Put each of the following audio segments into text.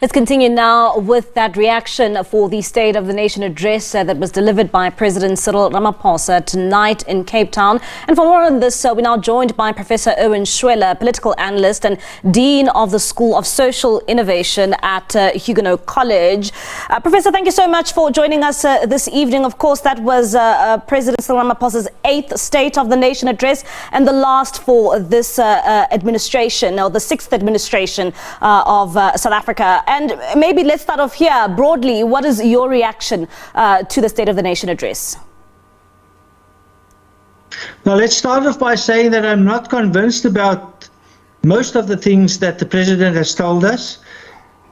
Let's continue now with that reaction for the State of the Nation address that was delivered by President Cyril Ramaphosa tonight in Cape Town. And for more on this, we're now joined by Professor Erwin Schwella, political analyst and Dean of the School of Social Innovation at Hugenote College. Professor, thank you so much for joining us this evening. Of course, that was President Cyril Ramaphosa's 8th State of the Nation address and the last for this administration, or the 6th administration of South Africa. And maybe let's start off here broadly. What is your reaction to the State of the Nation address? Now, let's start off by saying that I'm not convinced about most of the things that the president has told us.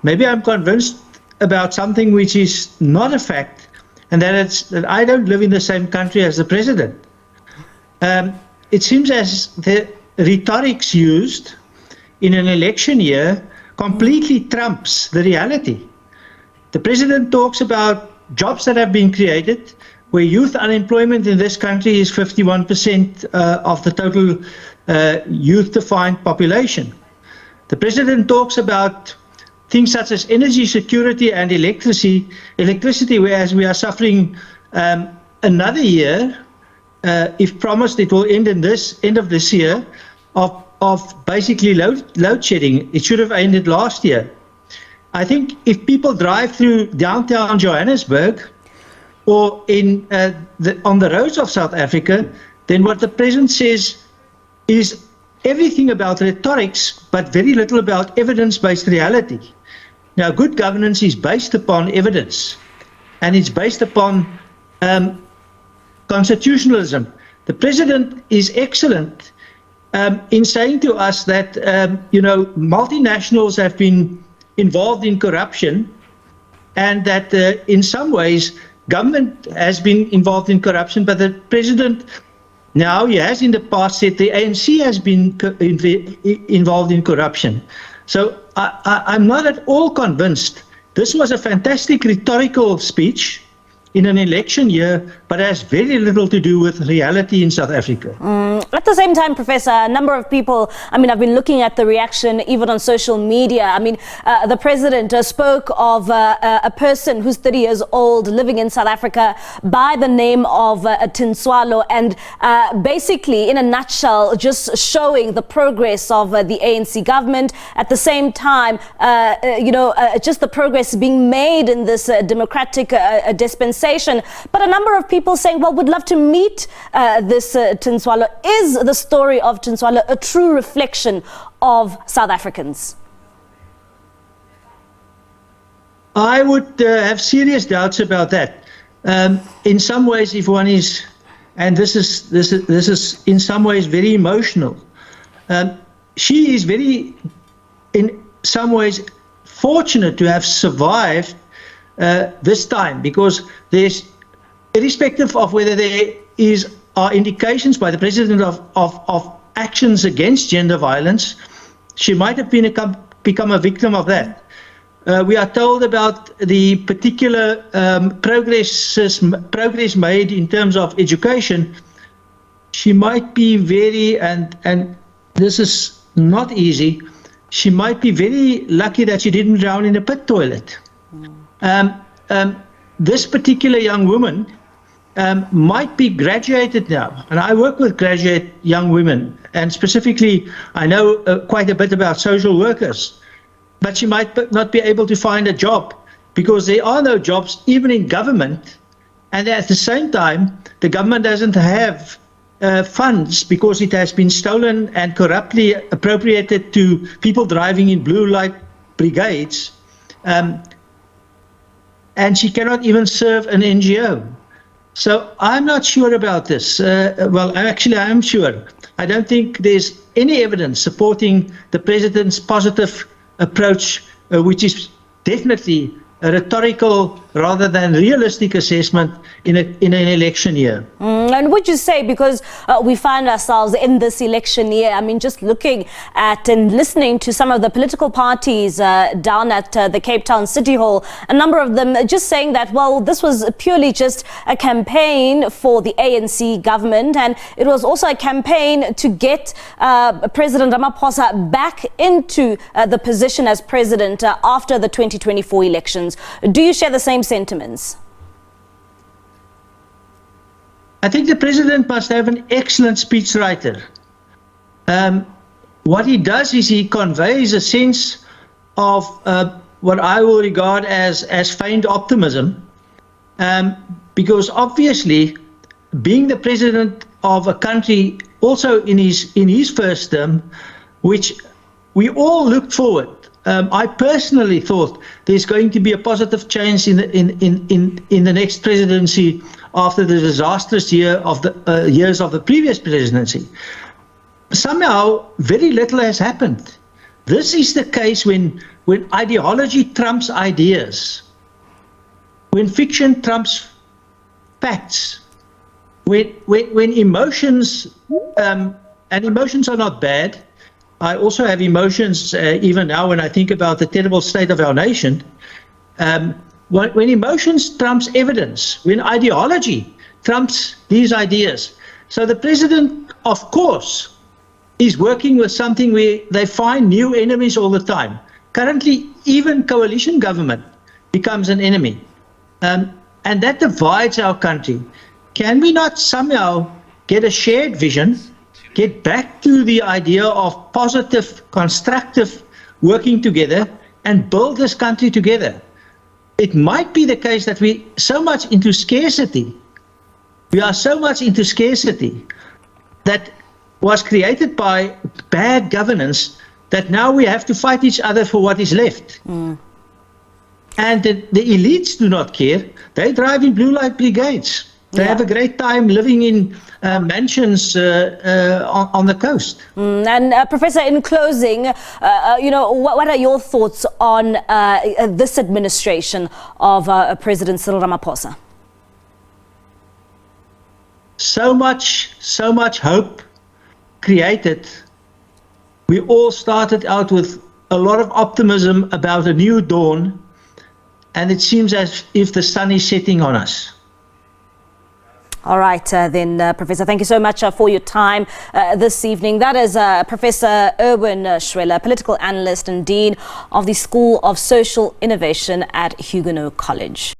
Maybe I'm convinced about something which is not a fact, and that I don't live in the same country as the president. It seems as the rhetorics used in an election year completely trumps the reality. The president talks about jobs that have been created, where youth unemployment in this country is 51% of the total youth-defined population. The president talks about things such as energy security and electricity, whereas we are suffering another year, if promised it will end in end of this year, of basically load shedding. It should have ended last year. I think if people drive through downtown Johannesburg or on the roads of South Africa, then what the president says is everything about rhetorics, but very little about evidence-based reality. Now, good governance is based upon evidence, and it's based upon constitutionalism. The president is excellent in saying to us that multinationals have been involved in corruption, and that in some ways government has been involved in corruption, but the president now, he has in the past said the ANC has been involved in corruption. So I'm not at all convinced. This was a fantastic rhetorical speech in an election year, but has very little to do with reality in South Africa. At the same time, Professor, a number of people, I've been looking at the reaction even on social media. The president spoke of a person who's 30 years old living in South Africa by the name of Tinswalo, and basically, in a nutshell, just showing the progress of the ANC government. At the same time, just the progress being made in this democratic dispensation. But a number of people saying, well, we'd love to meet this Tinswalo. Is the story of Tinswalo a true reflection of South Africans? I would have serious doubts about that. In some ways, if one is, and this is in some ways very emotional, she is very, in some ways, fortunate to have survived this time, because there's, irrespective of whether there are indications by the president of actions against gender violence, she might have become a victim of that. We are told about the particular progress made in terms of education. She might be very, and this is not easy, she might be very lucky that she didn't drown in a pit toilet. This particular young woman might be graduated now, and I work with graduate young women, and specifically I know quite a bit about social workers, but she might not be able to find a job because there are no jobs even in government, and at the same time the government doesn't have funds because it has been stolen and corruptly appropriated to people driving in blue light brigades. And she cannot even serve an NGO. So I'm not sure about this. Well, actually, I am sure. I don't think there's any evidence supporting the president's positive approach, which is definitely a rhetorical rather than realistic assessment in an election year. And would you say, because we find ourselves in this election year, I mean, just looking at and listening to some of the political parties down at the Cape Town City Hall, a number of them just saying that, well, this was purely just a campaign for the ANC government, and it was also a campaign to get President Ramaphosa back into the position as president after the 2024 elections. Do you share the same sentiments? I think the president must have an excellent speechwriter. What he does is he conveys a sense of what I will regard as feigned optimism, because obviously, being the president of a country, also in his first term, which we all looked forward. I personally thought there's going to be a positive change in the next presidency after the disastrous years of the previous presidency. Somehow, very little has happened. This is the case when ideology trumps ideas, when fiction trumps facts, when emotions, and emotions are not bad. I also have emotions even now when I think about the terrible state of our nation. When emotions trumps evidence, when ideology trumps these ideas. So the president, of course, is working with something where they find new enemies all the time. Currently, even coalition government becomes an enemy. And that divides our country. Can we not somehow get a shared vision, get back to the idea of positive, constructive working together and build this country together? It might be the case that we are so much into scarcity that was created by bad governance, that now we have to fight each other for what is left. And the elites do not care. They drive in blue light brigades. They have a great time living in mansions on the coast. And Professor, in closing, what are your thoughts on this administration of President Cyril Ramaphosa? So much hope created. We all started out with a lot of optimism about a new dawn, and it seems as if the sun is setting on us. All right, then, Professor, thank you so much for your time this evening. That is Professor Erwin Schwella, political analyst and dean of the School of Social Innovation at Hugenote College.